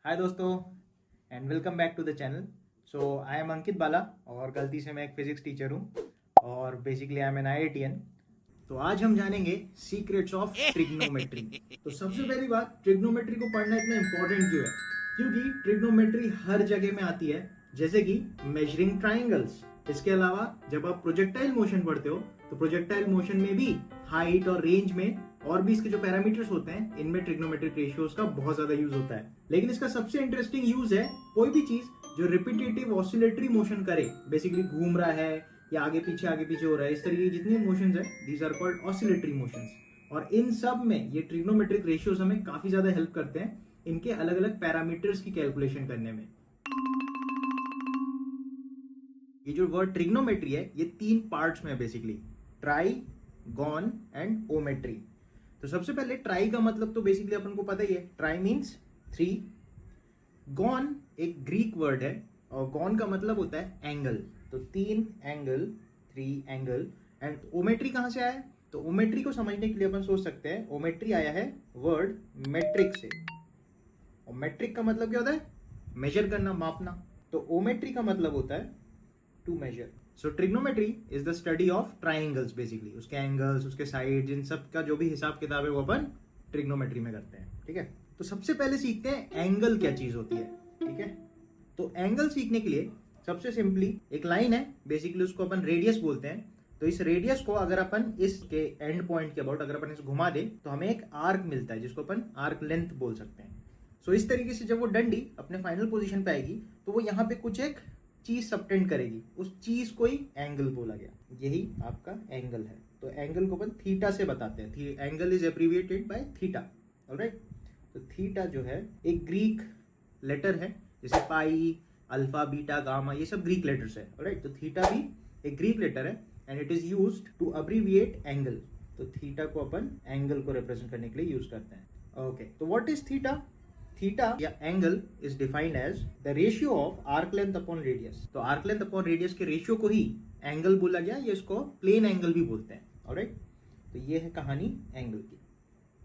हाय दोस्तों and welcome back to the channel. So I am Ankit Bala और गलती से मैं एक फिजिक्स टीचर हूँ और basically I am an IITian। तो आज हम जानेंगे सीक्रेट्स ऑफ ट्रिग्नोमेट्री। तो सबसे पहली बात, ट्रिग्नोमेट्री को पढ़ना इतना इंपॉर्टेंट क्यों है? क्योंकि ट्रिग्नोमेट्री हर जगह में आती है, जैसे कि मेजरिंग ट्राइंगल्स। इसके अलावा जब आप प्रोजेक्टाइल मोशन पढ़ते हो तो प्रोजेक्टाइल मोशन में भी हाइट और रेंज में और भी इसके जो पैरामीटर्स होते हैं इनमें ट्रिग्नोमेट्रिक रेशियोज का बहुत ज्यादा यूज होता है। लेकिन इसका सबसे इंटरेस्टिंग यूज है कोई भी चीज जो रिपीटेटिव ऑसिलेटरी मोशन करे, बेसिकली घूम रहा है या आगे पीछे हो रहा है, इस तरीके की जितनी मोशंस है these are called oscillatory motions. और इन सब में ये ट्रिग्नोमेट्रिक रेशियोज हमें काफी ज्यादा हेल्प करते हैं इनके अलग अलग पैरामीटर्स की कैलकुलेशन करने में। ये जो वर्ड ट्रिग्नोमेट्री है ये 3 पार्ट्स में है बेसिकली, ट्राई, गॉन एंड ओमेट्री। तो सबसे पहले ट्राई का मतलब तो बेसिकली अपन को पता ही है, ट्राई मीन्स 3। गॉन एक ग्रीक वर्ड है और गॉन का मतलब होता है एंगल, तो 3 एंगल, 3 एंगल। एंड ओमेट्री कहां से आया है? तो ओमेट्री को समझने के लिए अपन सोच सकते हैं ओमेट्री आया है वर्ड मेट्रिक से, और मेट्रिक का मतलब क्या होता है? मेजर करना, मापना। तो ओमेट्री का मतलब होता है to measure. So trigonometry is the study of triangles, basically उसके एंगल्स, उसके साइड्स, इन सब का जो भी हिसाब किताब है वो अपन ट्रिग्नोमेट्री में करते हैं। ठीक है, तो सबसे पहले सीखते हैं एंगल क्या चीज होती है। ठीक है, तो एंगल सीखने के लिए सबसे सिंपली एक लाइन है, बेसिकली उसको अपन रेडियस बोलते हैं। तो इस रेडियस को अगर अपन इसके एंड पॉइंट के अबाउट अगर अपन इसे घुमा दे तो हमें एक आर्क मिलता है जिसको अपन आर्क लेंथ बोल सकते हैं। सो इस तरीके से जब वो डंडी अपने फाइनल पोजीशन पे आएगी तो वो यहाँ पे कुछ एक चीज सबटेंड करेगी, उस चीज को ही एंगल बोला गया। यही आपका एंगल है। तो एंगल को अपन थीटा से बताते हैं, angle is abbreviated by theta. Alright, तो थीटा जो है एक ग्रीक लेटर है, जैसे पाई, अल्फा, बीटा, गामा, ये सब ग्रीक लेटर्स है। ऑलराइट, तो थीटा भी एक ग्रीक लेटर है and it is used to abbreviate angle. तो थीटा को अपन एंगल को रिप्रेजेंट करने के लिए यूज करते हैं। ओके, तो व्हाट इज थीटा? थीटा या angle is defined as the ratio of arc length upon radius. तो आर्क लेंथ अपॉन रेडियस के रेशियो को ही एंगल बोला गया, ये इसको प्लेन एंगल भी बोलते हैं। ऑलराइट, तो ये है कहानी एंगल की।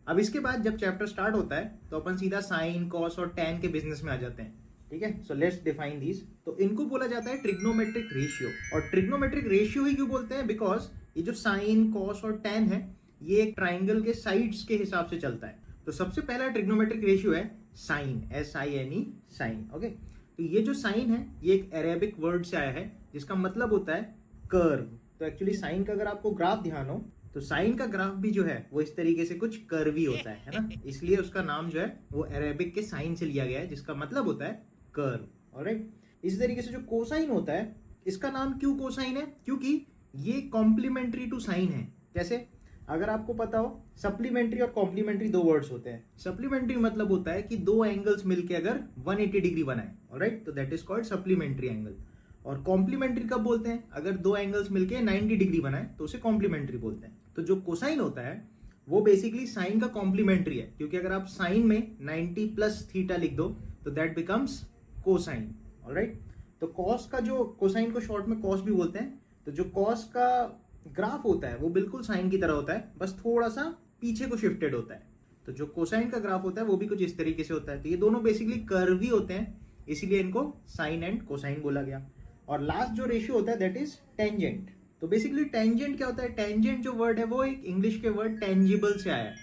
अब इसके बाद जब चैप्टर स्टार्ट होता है तो अपन सीधा साइन, कॉस और टैन के बिजनेस में आ जाते हैं। ठीक है, सो लेट्स डिफाइन दीज। तो इनको बोला जाता है ट्रिग्नोमेट्रिक रेशियो। और ट्रिग्नोमेट्रिक रेशियो ही क्यों बोलते हैं? बिकॉज ये जो साइन, कॉस और टैन है ये एक ट्राइंगल के साइड्स के हिसाब से चलता है। तो सबसे पहला ट्रिग्नोमेट्रिक रेशियो है साइन, SINE, साइन। ओके, तो ये जो साइन है ये एक अरेबिक वर्ड से आया है जिसका मतलब होता है कर्व। तो एक्चुअली साइन का अगर आपको ग्राफ ध्यान हो तो साइन का ग्राफ भी जो है वो इस तरीके से कुछ कर्वी होता है ना, इसलिए उसका नाम जो है वो अरेबिक के साइन से लिया गया है जिसका मतलब होता है कर्व। ऑलराइट, इसी तरीके से जो कोसाइन होता है इसका नाम क्यों कोसाइन है? क्योंकि ये कॉम्प्लीमेंट्री टू साइन है। जैसे अगर आपको पता हो सप्लीमेंट्री और कॉम्प्लीमेंट्री दो वर्ड्स होते हैं। सप्लीमेंट्री मतलब होता है कि दो एंगल्स मिलके अगर 180 डिग्री बनाए, ऑलराइट, तो that is called supplementary angle. और कॉम्प्लीमेंट्री कब बोलते हैं? अगर दो एंगल्स मिलके 90 डिग्री बनाए तो उसे कॉम्प्लीमेंट्री बोलते हैं। तो जो कोसाइन होता है वो बेसिकली साइन का कॉम्प्लीमेंट्री है, क्योंकि अगर आप साइन में 90 प्लस थीटा लिख दो तो दैट बिकम्स कोसाइन। ऑलराइट, तो कॉस का जो कोसाइन को शॉर्ट में कॉस भी बोलते हैं। तो जो कॉस का ग्राफ होता है वो बिल्कुल साइन की तरह होता है, बस थोड़ा सा पीछे को शिफ्टेड होता है। तो जो कोसाइन का ग्राफ होता है वो भी कुछ इस तरीके से होता है। तो ये दोनों बेसिकली कर्व ही होते हैं, इसीलिए इनको साइन एंड कोसाइन बोला गया। और लास्ट जो रेशियो होता है दैट इज टेंजेंट। तो बेसिकली टेंजेंट क्या होता है? टेंजेंट जो वर्ड है वो एक इंग्लिश के वर्ड टेंजिबल से आया है,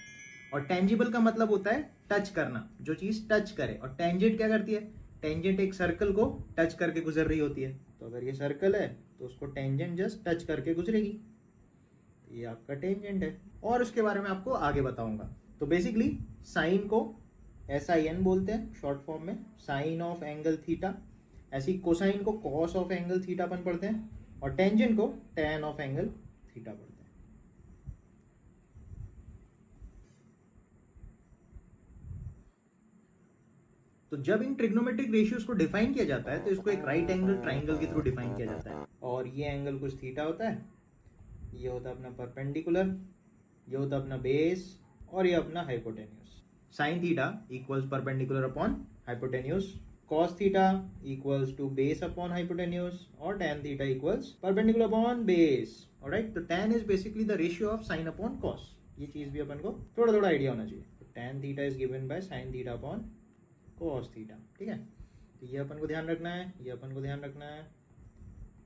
और टेंजिबल का मतलब होता है टच करना, जो चीज टच करे। और टेंजेंट क्या करती है? टेंजेंट एक सर्कल को टच करके गुजर रही होती है। तो अगर ये सर्कल है तो उसको टेंजेंट जस्ट टच करके गुजरेगी, ये आपका टेंजेंट है। और उसके बारे में आपको आगे बताऊंगा। तो बेसिकली साइन को SIN बोलते हैं शॉर्ट फॉर्म में, साइन ऑफ एंगल थीटा। ऐसी कोसाइन को कॉस ऑफ एंगल थीटा अपन पढ़ते हैं, और टेंजेंट को टैन ऑफ एंगल थीटा पढ़ते हैं। तो जब इन ट्रिग्नोमेट्रिक रेशियोज को डिफाइन किया जाता है तो इसको एक राइट एंगल ट्राइंगल के थ्रू डिफाइन किया जाता है। और ये एंगल कुछ थीटा होता है, ये होता है अपना परपेंडिकुलर, ये होता है अपना बेस, और ये अपना hypotenuse. Sine theta equals perpendicular upon hypotenuse, cos theta equals to base upon hypotenuse, और tan theta equals perpendicular upon base. Alright, तो tan is basically the ratio of sine upon cos. ये चीज भी अपन को थोड़ा थोड़ा आइडिया होना चाहिए। तो tan theta is given by sine theta upon cos theta, ठीक है। तो ये अपन को ध्यान रखना है, ये अपन को ध्यान रखना है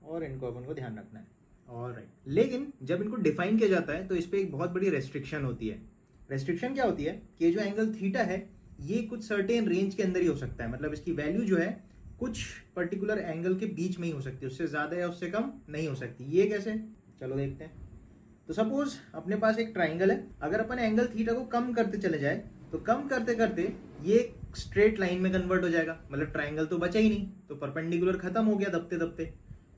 और इनको अपन को ध्यान रखना है। ऑलराइट, लेकिन जब इनको डिफाइन किया जाता है तो इस पे एक बहुत बड़ी रेस्ट्रिक्शन होती है। रेस्ट्रिक्शन क्या होती है कि ये जो एंगल थीटा है ये कुछ सर्टेन रेंज के अंदर ही हो सकता है, मतलब इसकी वैल्यू जो है कुछ पर्टिकुलर एंगल के बीच में ही हो सकती है, उससे ज्यादा या उससे कम नहीं हो सकती। ये कैसे, चलो देखते हैं। तो सपोज अपने पास एक ट्राइंगल है, अगर अपन एंगल थीटा को कम करते चले जाए तो कम करते करते ये स्ट्रेट लाइन में कन्वर्ट हो जाएगा, मतलब ट्राइंगल तो बचा ही नहीं, तो परपेंडिकुलर खत्म हो गया दबते दबते।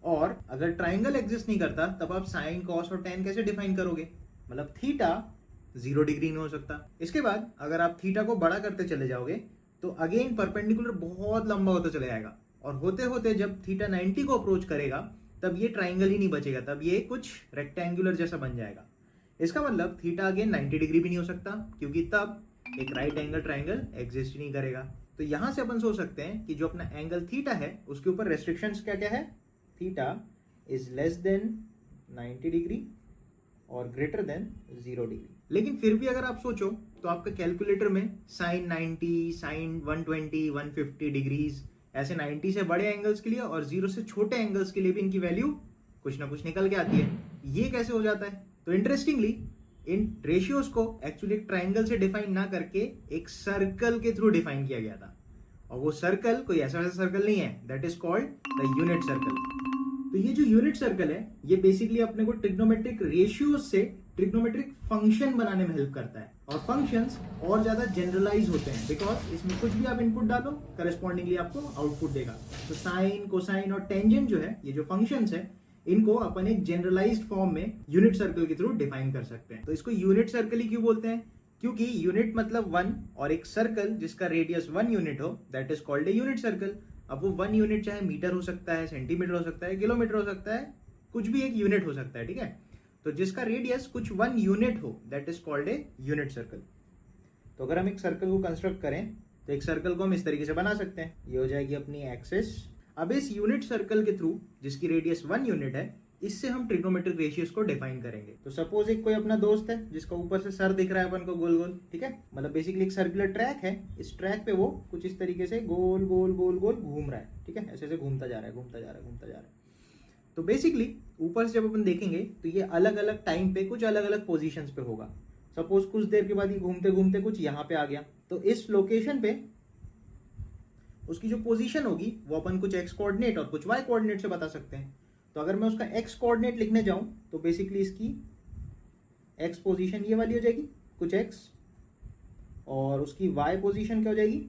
और अगर ट्राइंगल एग्जिस्ट नहीं करता तब आप साइन कॉस और टेन कैसे डिफाइन करोगे, मतलब थीटा 0 डिग्री नहीं हो सकता। इसके बाद अगर आप थीटा को बड़ा करते चले जाओगे तो अगेन परपेंडिकुलर बहुत लंबा होता चले जाएगा, और होते होते जब थीटा 90 को अप्रोच करेगा तब ये ट्राइंगल ही नहीं बचेगा, तब ये कुछ रेक्टेंगुलर जैसा बन जाएगा। इसका मतलब थीटा अगेन 90 डिग्री भी नहीं हो सकता, क्योंकि तब एक राइट एंगल ट्राइंगल एग्जिस्ट ही नहीं करेगा। तो यहां से अपन सोच सकते हैं कि जो अपना एंगल थीटा है उसके ऊपर रेस्ट्रिक्शंस क्या क्या है, theta is less than 90 degree और ग्रेटर देन 0 डिग्री। लेकिन फिर भी अगर आप सोचो तो आपका कैलकुलेटर में साइन 90, साइन 120, 150 डिग्रीज, ऐसे 90 से बड़े एंगल्स के लिए और 0 से छोटे एंगल्स के लिए भी इनकी वैल्यू कुछ ना कुछ निकल के आती है। ये कैसे हो जाता है, तो इंटरेस्टिंगली इन रेशियोज को एक्चुअली एक ट्राइंगल से डिफाइन ना करके एक सर्कल के थ्रू डिफाइन किया गया था, और वो सर्कल कोई ऐसा वैसा सर्कल नहीं है, that is called the unit circle. तो ये जो यूनिट सर्कल है ये बेसिकली अपने को ट्रिग्नोमेट्रिक रेशियोज से ट्रिग्नोमेट्रिक फंक्शन बनाने में हेल्प करता है, और फंक्शंस और ज्यादा जनरलाइज होते हैं बिकॉज इसमें कुछ भी आप इनपुट डालो करस्पॉन्डिंगली आपको आउटपुट देगा। तो साइन, कोसाइन और टेंजेंट जो है, ये जो फंक्शंस है, इनको अपन एक जनरलाइज्ड फॉर्म में यूनिट सर्कल के थ्रू डिफाइन कर सकते हैं। तो इसको यूनिट सर्कल ही क्यों बोलते हैं, क्योंकि यूनिट मतलब 1 और एक सर्कल जिसका रेडियस 1 यूनिट हो, that is called a unit circle. अब वो 1 यूनिट चाहे मीटर हो सकता है, सेंटीमीटर हो सकता है, किलोमीटर हो सकता है, कुछ भी एक यूनिट हो सकता है, ठीक है। तो जिसका रेडियस कुछ 1 यूनिट हो, that is called a unit circle. तो अगर हम एक सर्कल को कंस्ट्रक्ट करें तो एक सर्कल को हम इस तरीके से बना सकते हैं, ये हो जाएगी अपनी एक्सिस। अब इस यूनिट सर्कल के थ्रू जिसकी रेडियस 1 यूनिट है, इससे हम ट्रिग्नोमेट्रिक रेशियोज को डिफाइन करेंगे। तो सपोज एक कोई अपना दोस्त है जिसका ऊपर से सर दिख रहा है अपन को गोल गोल, ठीक है, मतलब बेसिकली एक सर्कुलर ट्रैक है, इस ट्रैक पे वो कुछ इस तरीके से गोल गोल गोल गोल घूम रहा है, ठीक है, ऐसे ऐसे घूमता जा रहा है, घूमता जा रहा है, घूमता जा रहा है। तो बेसिकली ऊपर से जब अपन देखेंगे तो ये अलग अलग टाइम पे कुछ अलग अलग पोजिशन पे होगा। सपोज कुछ देर के बाद ये घूमते घूमते कुछ यहाँ पे आ गया, तो इस लोकेशन पे उसकी जो पोजीशन होगी वो अपन कुछ एक्स कोऑर्डिनेट और कुछ वाई कोऑर्डिनेट से बता सकते हैं। तो अगर मैं उसका एक्स कोऑर्डिनेट लिखने जाऊं तो बेसिकली इसकी एक्स पोजीशन ये वाली हो जाएगी कुछ एक्स, और उसकी वाई पोजीशन क्या हो जाएगी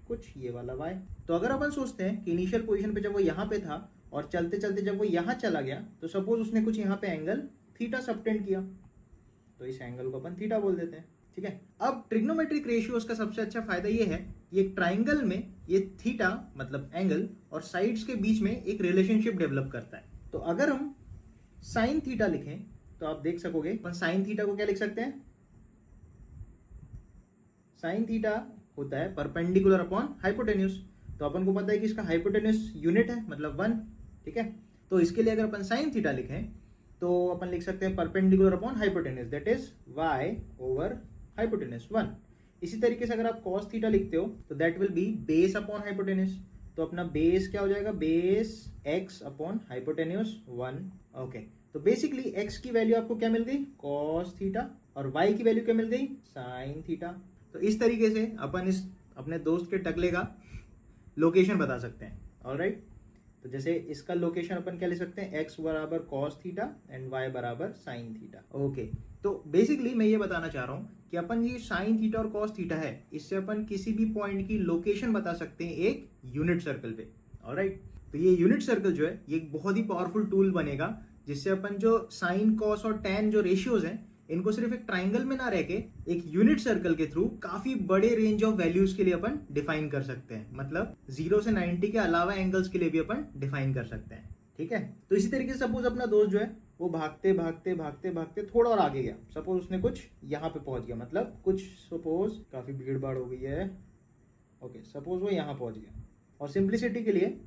कुछ ये वाला वाई। तो अगर अपन सोचते हैं कि इनिशियल पोजीशन पे जब वो यहाँ पे था और चलते चलते जब वो यहाँ चला गया, तो सपोज उसने कुछ यहाँ पे एंगल थीटा सबटेंड किया, तो इस एंगल को अपन थीटा बोल देते हैं, ठीक है। अब ट्रिग्नोमेट्रिक रेशियोज का सबसे अच्छा फायदा ये है कि एक ट्राइंगल में ये थीटा मतलब एंगल और साइड्स के बीच में एक रिलेशनशिप डेवलप करता है। तो अगर हम साइन थीटा लिखें तो आप देख सकोगे अपन साइन थीटा को क्या लिख सकते हैं, साइन थीटा होता है परपेंडिकुलर अपॉन हाइपोटेन्यूज। तो अपन को पता है कि इसका हाइपोटेन्यूज यूनिट है मतलब 1, ठीक है। तो इसके लिए अगर अपन साइन थीटा लिखें तो अपन लिख सकते हैं perpendicular upon hypotenuse, that is y over hypotenuse 1। इसी तरीके से अगर आप cos थीटा लिखते हो तो that will be base upon hypotenuse. तो अपना बेस क्या हो जाएगा, base x upon hypotenuse 1। Okay, तो बेसिकली x की वैल्यू आपको क्या मिल गई cos थीटा, और y की वैल्यू क्या मिल गई sin थीटा। तो इस तरीके से अपन इस अपने दोस्त के टकले का लोकेशन बता सकते हैं। ऑलराइट, तो जैसे इसका लोकेशन अपन क्या ले सकते हैं, x बराबर cos थीटा एंड y बराबर sin थीटा। ओके, तो बेसिकली मैं ये बताना चाह रहा हूँ कि अपन ये sin थीटा और cos थीटा है, इससे अपन किसी भी पॉइंट की लोकेशन बता सकते हैं एक यूनिट सर्कल पे। ऑलराइट, तो ये यूनिट सर्कल जो है ये एक बहुत ही पावरफुल टूल बनेगा, जिससे अपन जो साइन कॉस और टैन जो रेशियोज हैं इनको सिर्फ एक ट्राइंगल में ना रह के एक यूनिट सर्कल के थ्रू काफी बड़े रेंज ऑफ वैल्यूज के लिए अपन डिफाइन कर सकते हैं, मतलब 0 से 90 के अलावा एंगल्स के लिए भी अपन डिफाइन कर सकते हैं, ठीक है। तो इसी तरीके से सपोज अपना दोस्त जो है वो भागते भागते भागते भागते थोड़ा और आगे गया, सपोज उसने कुछ यहाँ पे पहुंच गया, मतलब कुछ सपोज काफी भीड़ भाड़ हो गई है, ओके, सपोज वो यहाँ पहुंच गया, और सिंप्लिसिटी के लिए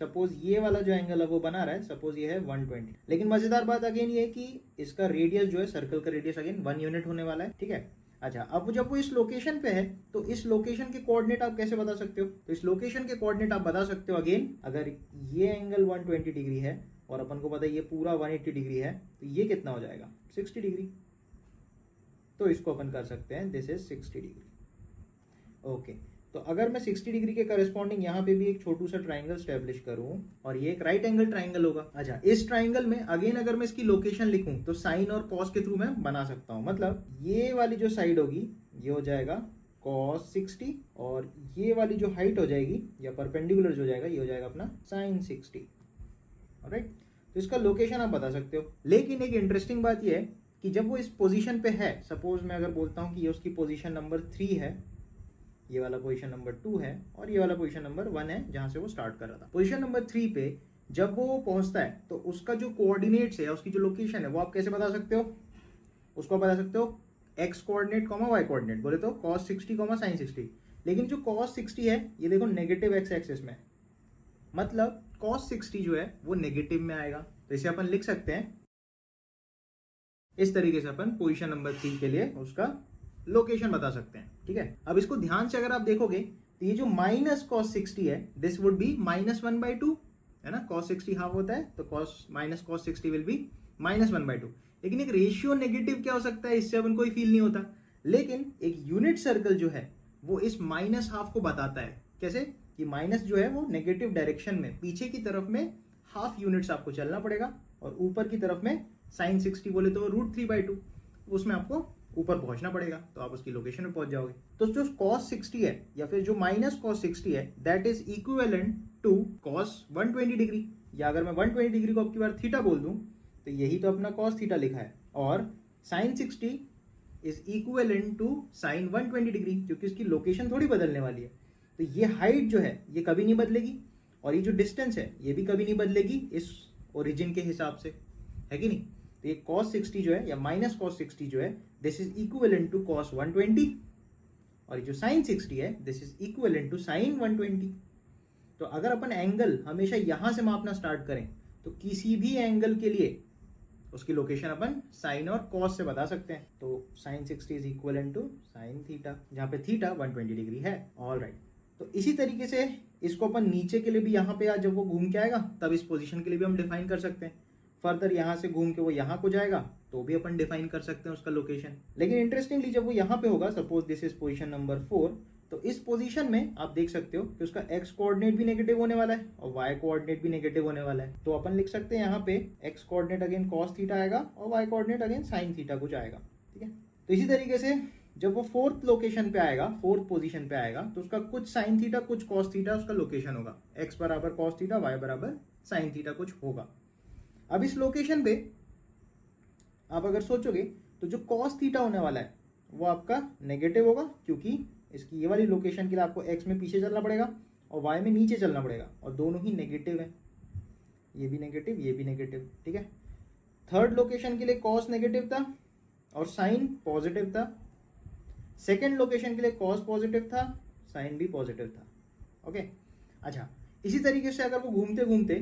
सपोज ये वाला जो एंगल है वो बना रहा है, सपोज ये है 120। लेकिन मजेदार बात अगेन ये है कि इसका रेडियस जो है सर्कल का रेडियस अगेन 1 यूनिट होने वाला है, ठीक है। अच्छा, अब जब वो इस लोकेशन पे है तो इस लोकेशन के कोऑर्डिनेट आप कैसे बता सकते हो? तो इस लोकेशन के कोऑर्डिनेट आप बता सकते हो अगेन, अगर ये एंगल 120 डिग्री है और अपन को पता है ये पूरा 180 डिग्री है, तो ये कितना हो जाएगा? 60 डिग्री। तो इसको अपन कर सकते हैं दिस इज 60 डिग्री। ओके, तो अगर मैं 60 डिग्री के करस्पॉन्डिंग यहाँ पे भी एक छोटू सा ट्राइंगल स्टैब्लिश करूं और ये एक राइट एंगल ट्राइंगल होगा। अच्छा, इस ट्राइंगल में अगेन अगर मैं इसकी लोकेशन लिखूं तो साइन और कॉस के थ्रू मैं बना सकता हूं। मतलब ये वाली जो साइड होगी ये हो जाएगा cos 60 और ये वाली जो हाइट हो जाएगी या परपेंडिकुलर जो हो जाएगा ये हो जाएगा अपना sin 60। ऑलराइट, तो इसका लोकेशन आप बता सकते हो। लेकिन एक इंटरेस्टिंग बात ये है कि जब वो इस पोजीशन पे है, सपोज मैं अगर बोलता हूँ कि ये उसकी पोजीशन नंबर 3 है, ये वाला पोजीशन नंबर 2 है और ये वाला पोजीशन नंबर 1 है जहां से वो स्टार्ट कर रहा था। पोजीशन नंबर 3 पे जब वो पहुंचता है तो उसका जो कोऑर्डिनेट्स है, उसकी जो लोकेशन है, वो आप कैसे बता सकते हो? उसको बता सकते हो x coordinate comma y coordinate, बोले तो cos 60 कॉमा sin 60। लेकिन जो cos 60 है ये देखो नेगेटिव एक्स एक्सिस में, मतलब cos 60 जो है वो नेगेटिव में आएगा। तो इसे अपन लिख सकते हैं इस तरीके से, अपन पोजीशन नंबर 3 के लिए उसका लोकेशन बता सकते हैं। ठीक है, अब इसको ध्यान से अगर आप देखोगे तो ये जो माइनस cos 60 है दिस वुड बी -1/2, है ना? cos 60 हाफ होता है तो cos 60 विल बी -1/2। लेकिन एक रेशियो नेगेटिव क्या हो सकता है, इससे अपन कोई फील नहीं होता। लेकिन एक यूनिट सर्कल जो है वो इस माइनस हाफ को बताता है। कैसे? कि माइनस जो है वो नेगेटिव डायरेक्शन में पीछे की तरफ में हाफ यूनिट्स आपको चलना पड़ेगा और ऊपर की तरफ में sin 60 बोले तो √3/2, उसमें आपको ऊपर पहुंचना पड़ेगा तो आप उसकी लोकेशन पे पहुंच जाओगे। तो जो cos 60 है या फिर जो -cos 60 है that is equivalent to cos 120 degree, या अगर मैं 120 डिग्री को अब की बार थीटा बोल दूं तो यही तो अपना cos थीटा लिखा है, और sin 60 is equivalent to sin 120 degree, क्योंकि इसकी लोकेशन थोड़ी बदलने वाली है। तो ये हाइट जो है ये कभी नहीं बदलेगी और ये जो डिस्टेंस है ये भी कभी नहीं बदलेगी इस ओरिजिन के हिसाब से, है कि नहीं? तो ये cos 60 जो है या -cos 60 जो है this is equivalent to cos 120 और जो sin 60 है this is equivalent to sin 120। तो अगर अपन एंगल हमेशा यहां से मापना स्टार्ट करें तो किसी भी एंगल के लिए उसकी लोकेशन अपन sin और cos से बता सकते हैं। तो sin 60 is equivalent to sin theta, जहां पे थीटा 120 डिग्री है। ऑल राइट, तो इसी तरीके से इसको अपन नीचे के लिए भी यहाँ पे जब वो घूम के आएगा तब इस पोजीशन के लिए भी हम डिफाइन कर सकते हैं। फर्दर यहाँ से घूम के वो यहाँ को जाएगा तो भी अपन डिफाइन कर सकते हैं उसका लोकेशन। लेकिन इंटरेस्टिंगली जब वो यहाँ पे होगा, suppose this is position number 4, तो इस पोजीशन में आप देख सकते हो कि उसका एक्स कोऑर्डिनेट भी नेगेटिव होने वाला है और वाई कोऑर्डिनेट भी नेगेटिव होने वाला है। तो अपन लिख सकते हैं यहाँ पे x coordinate again cos theta आएगा और y coordinate again sin theta कुछ आएगा। ठीक है, तो इसी तरीके से जब वो फोर्थ लोकेशन पे आएगा, फोर्थ पोजीशन पे आएगा, तो उसका कुछ sin थीटा कुछ cos थीटा उसका लोकेशन होगा। x बराबर cos थीटा, y बराबर sin थीटा कुछ होगा। अब इस लोकेशन पे आप अगर सोचोगे तो जो cos थीटा होने वाला है वो आपका नेगेटिव होगा, क्योंकि इसकी ये वाली लोकेशन के लिए आपको x में पीछे चलना पड़ेगा और y में नीचे चलना पड़ेगा और दोनों ही नेगेटिव है, ये भी नेगेटिव ये भी नेगेटिव। ठीक है, थर्ड लोकेशन के लिए cos नेगेटिव था और sin पॉजिटिव था। सेकेंड लोकेशन के लिए cos पॉजिटिव था, sin भी पॉजिटिव था। ओके, अच्छा, इसी तरीके से अगर वो घूमते घूमते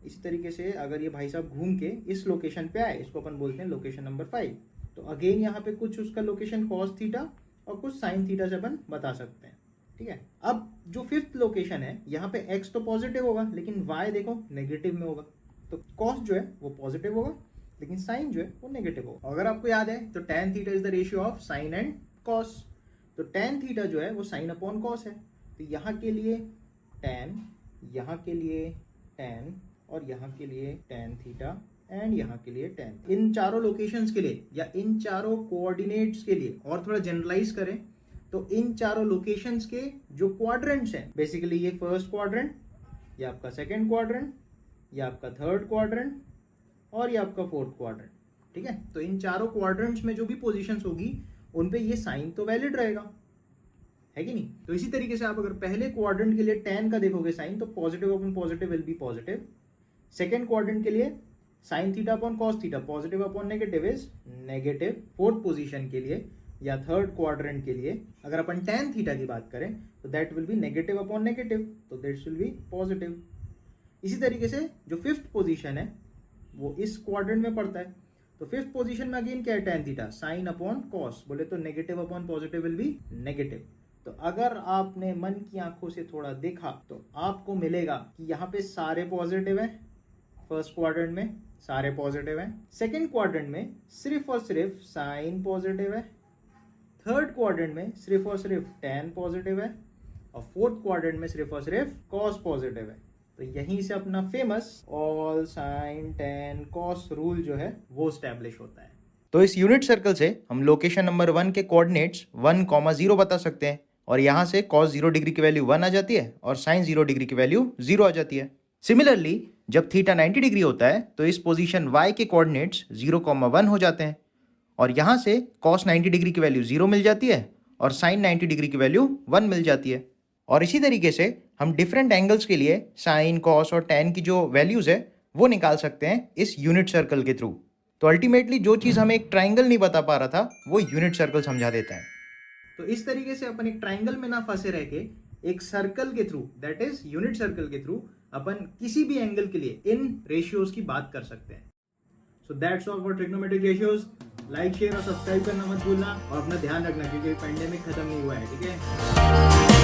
इसी तरीके से अगर ये भाई साहब घूम के इस लोकेशन पे आए, इसको अपन बोलते हैं लोकेशन नंबर 5, तो अगेन यहाँ पे कुछ उसका लोकेशन cos थीटा और कुछ sin थीटा से अपन बता सकते हैं। ठीक है, अब जो फिफ्थ लोकेशन है यहाँ पे x तो पॉजिटिव होगा लेकिन y देखो नेगेटिव में होगा, तो cos जो है वो पॉजिटिव होगा लेकिन sin जो है वो नेगेटिव होगा। अगर आपको याद है तो tan theta is the ratio of sin and cos, तो tan थीटा जो है वो sin अपॉन cos है। तो यहाँ के लिए tan, यहाँ के लिए tan और यहाँ के लिए tan थीटा एंड यहाँ के लिए tan। इन चारों लोकेशंस के लिए या इन चारों कोऑर्डिनेट्स के लिए और थोड़ा जनरलाइज करें तो इन चारों लोकेशंस के जो क्वाड्रेंट्स हैं, बेसिकली ये फर्स्ट क्वाड्रेंट, ये आपका सेकंड क्वाड्रेंट, ये आपका थर्ड क्वाड्रेंट और ये आपका फोर्थ क्वाड्रेंट। ठीक है, तो इन चारों क्वाड्रेंट्स में जो भी पोजीशंस होगी उन पे ये साइन तो वैलिड रहेगा, है कि नहीं? तो इसी तरीके से आप अगर पहले क्वाड्रेंट के लिए tan का देखोगे साइन, तो positive upon positive will be positive. Second quadrant के लिए sine theta upon cos theta, positive upon negative is negative. Fourth position के लिए या थर्ड क्वाड्रेंट के लिए अगर अपन tan थीटा की बात करें तो that will be negative upon negative, तो दैट विल बी पॉजिटिव। इसी तरीके से जो फिफ्थ पोजीशन है वो इस क्वाड्रेंट में पड़ता है, तो फिफ्थ पोजीशन में अगेन क्या है, tan theta, sign upon cos, बोले तो negative upon positive will be negative. तो अगर आपने मन की आंखों से थोड़ा देखा तो आपको मिलेगा कि यहाँ पे सारे पॉजिटिव हैं, फर्स्ट क्वाड्रेंट में सारे पॉजिटिव हैं, सेकंड क्वाड्रेंट में सिर्फ और सिर्फ साइन पॉजिटिव है, थर्ड क्वाड्रेंट में सिर्फ और सिर्फ tan पॉजिटिव है, और फोर्थ क्वाड्रेंट में सिर्फ और सिर्फ cos पॉजिटिव है। तो यहीं से अपना famous all sine tan cos rule जो है वो स्टैब्लिश होता है। तो इस यूनिट सर्कल से हम लोकेशन नंबर 1 के कोऑर्डिनेट्स 1,0 बता सकते हैं, और यहाँ से cos 0 डिग्री की वैल्यू 1 आ जाती है और sin 0 डिग्री की वैल्यू 0 आ जाती है। सिमिलरली जब थीटा 90 डिग्री होता है तो इस पोजीशन y के कोऑर्डिनेट्स 0,1 हो जाते हैं, और यहाँ से cos 90 डिग्री की वैल्यू 0 मिल जाती है और sin 90 डिग्री की वैल्यू 1 मिल जाती है। और इसी तरीके से हम डिफरेंट एंगल्स के लिए साइन, कॉस और tan की जो वैल्यूज है वो निकाल सकते हैं इस यूनिट सर्कल के थ्रू। तो अल्टीमेटली जो चीज़ हमें एक ट्राइंगल नहीं बता पा रहा था वो यूनिट सर्कल समझा देता है। तो इस तरीके से अपन एक ट्राइंगल में ना फंसे रह के एक सर्कल के through, that is unit circle के थ्रू, अपन किसी भी एंगल के लिए इन रेशियोज की बात कर सकते हैं। So that's all for trigonometric ratios. Like, share और सब्सक्राइब करना मत भूलना, और अपना ध्यान रखना क्योंकि पेंडेमिक खत्म नहीं हुआ है, ठीक है।